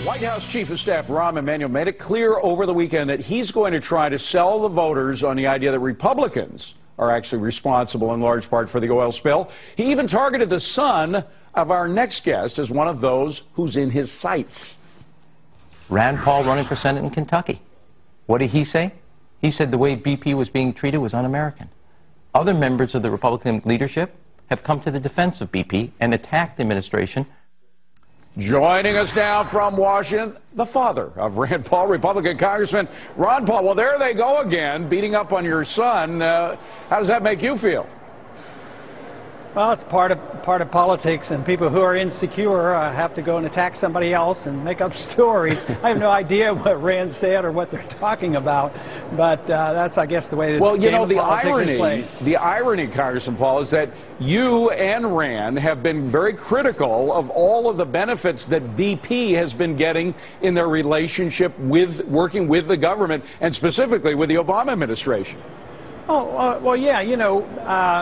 White House Chief of Staff Rahm Emanuel made it clear over the weekend that he's going to try to sell the voters on the idea that Republicans are actually responsible in large part for the oil spill. He even targeted the son of our next guest as one of those who's in his sights. Rand Paul running for Senate in Kentucky. What did he say? He said the way BP was being treated was un-American. Other members of the Republican leadership have come to the defense of BP and attacked the administration. Joining us now from Washington, the father of Rand Paul, Republican Congressman Ron Paul. Well, there they go again, beating up on your son. How does that make you feel? Well, it's part of politics, and people who are insecure have to go and attack somebody else and make up stories. I have no idea what Rand said or what they're talking about, but that's, I guess, the way the well, you know, the irony, Congressman Paul, is that you and Rand have been very critical of all of the benefits that BP has been getting in their relationship with working with the government, and specifically with the Obama administration. Oh, well, yeah, you know,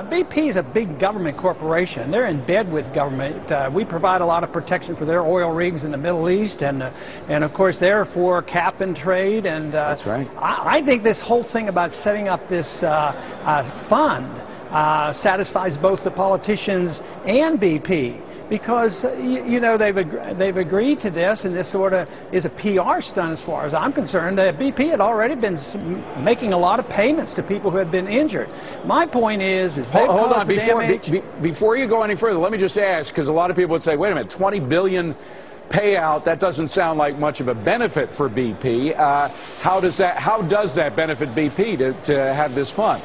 BP is a big government corporation. They're in bed with government. We provide a lot of protection for their oil rigs in the Middle East, and of course, they're for cap and trade. And that's right. I think this whole thing about setting up this fund satisfies both the politicians and BP. Because, you know, they've agreed to this, and this sort of is a PR stunt as far as I'm concerned. BP had already been making a lot of payments to people who had been injured. My point is they've hold on, caused the damage. before you go any further, let me just ask, because a lot of people would say, wait a minute, $20 billion payout, that doesn't sound like much of a benefit for BP. How does that benefit BP to have this fund?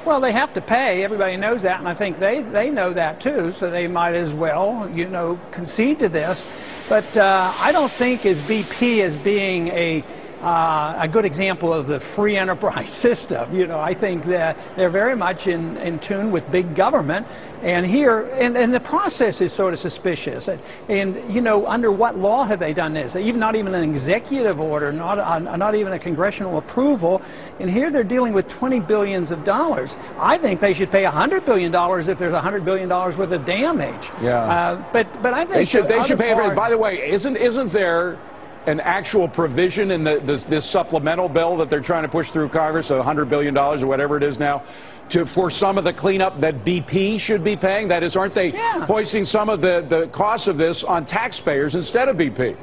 Well, they have to pay. Everybody knows that, and I think they know that too, so they might as well, you know, concede to this. But I don't think as BP as being a good example of the free enterprise system. You know, I think that they're very much in tune with big government, and here, and the process is sort of suspicious. And you know, under what law have they done this? Not even an executive order, not even a congressional approval. And here they're dealing with $20 billion. I think they should pay $100 billion if there's $100 billion worth of damage. Yeah. But I think they should pay everything. By the way, isn't there an actual provision in this supplemental bill that they're trying to push through Congress, $100 billion or whatever it is now, for some of the cleanup that BP should be paying? That is, aren't they hoisting some of the costs of this on taxpayers instead of BP?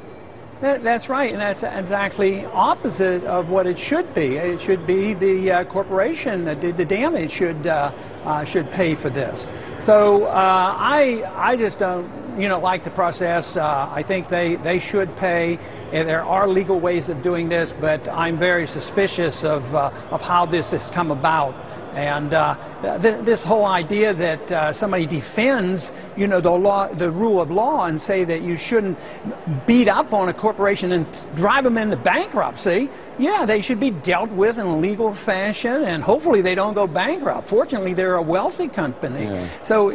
That's right, and that's exactly opposite of what it should be. It should be the corporation that did the damage should pay for this. So I just don't, you know, like the process. I think they should pay. And there are legal ways of doing this, but I'm very suspicious of how this has come about. And this whole idea that somebody defends, you know, the rule of law, and say that you shouldn't beat up on a corporation and drive them into bankruptcy. Yeah, they should be dealt with in a legal fashion, and hopefully they don't go bankrupt. Fortunately, they're a wealthy company. Yeah. So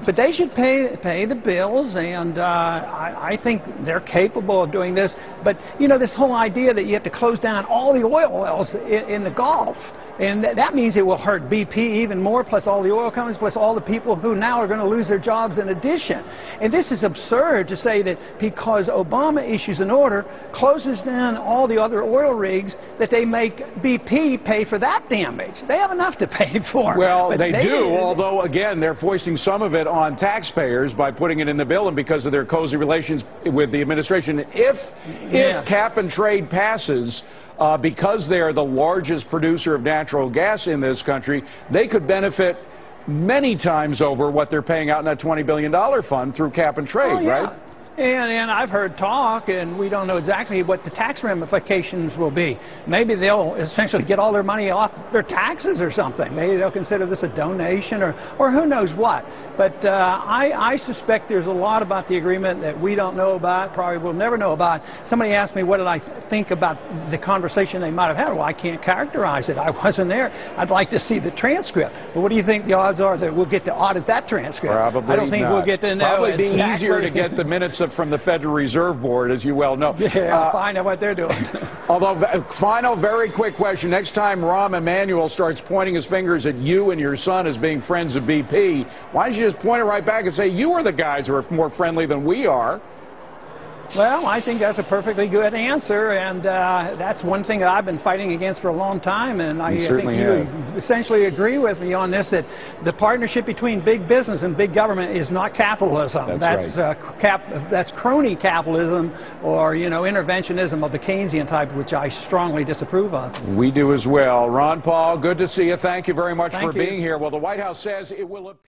but they should pay the bills, and I think they're capable of doing this. But you know, this whole idea that you have to close down all the oil wells in the Gulf. And that means it will hurt BP even more, plus all the oil companies, plus all the people who now are going to lose their jobs in addition. And this is absurd to say that because Obama issues an order, closes down all the other oil rigs, that they make BP pay for that damage. They have enough to pay for. Well, they do, although, again, they're foisting some of it on taxpayers by putting it in the bill and because of their cozy relations with the administration. If cap and trade passes, because they are the largest producer of natural gas in this country, they could benefit many times over what they're paying out in that $20 billion fund through cap and trade, right? And I've heard talk, and we don't know exactly what the tax ramifications will be. Maybe they'll essentially get all their money off their taxes or something. Maybe they'll consider this a donation or who knows what. But I suspect there's a lot about the agreement that we don't know about, probably will never know about. Somebody asked me what did I think about the conversation they might have had. Well, I can't characterize it. I wasn't there. I'd like to see the transcript. But what do you think the odds are that we'll get to audit that transcript? Probably I don't think we'll get to know. Probably being easier to get the minutes from the Federal Reserve Board, as you well know. Yeah, find out what they're doing. Although, final, very quick question. Next time Rahm Emanuel starts pointing his fingers at you and your son as being friends of BP, why don't you just point it right back and say, you are the guys who are more friendly than we are? Well, I think that's a perfectly good answer, and that's one thing that I've been fighting against for a long time, and I think you essentially agree with me on this, that the partnership between big business and big government is not capitalism. That's right. That's crony capitalism, or, interventionism of the Keynesian type, which I strongly disapprove of. We do as well. Ron Paul, good to see you. Thank you very much for being here. Well, the White House says it will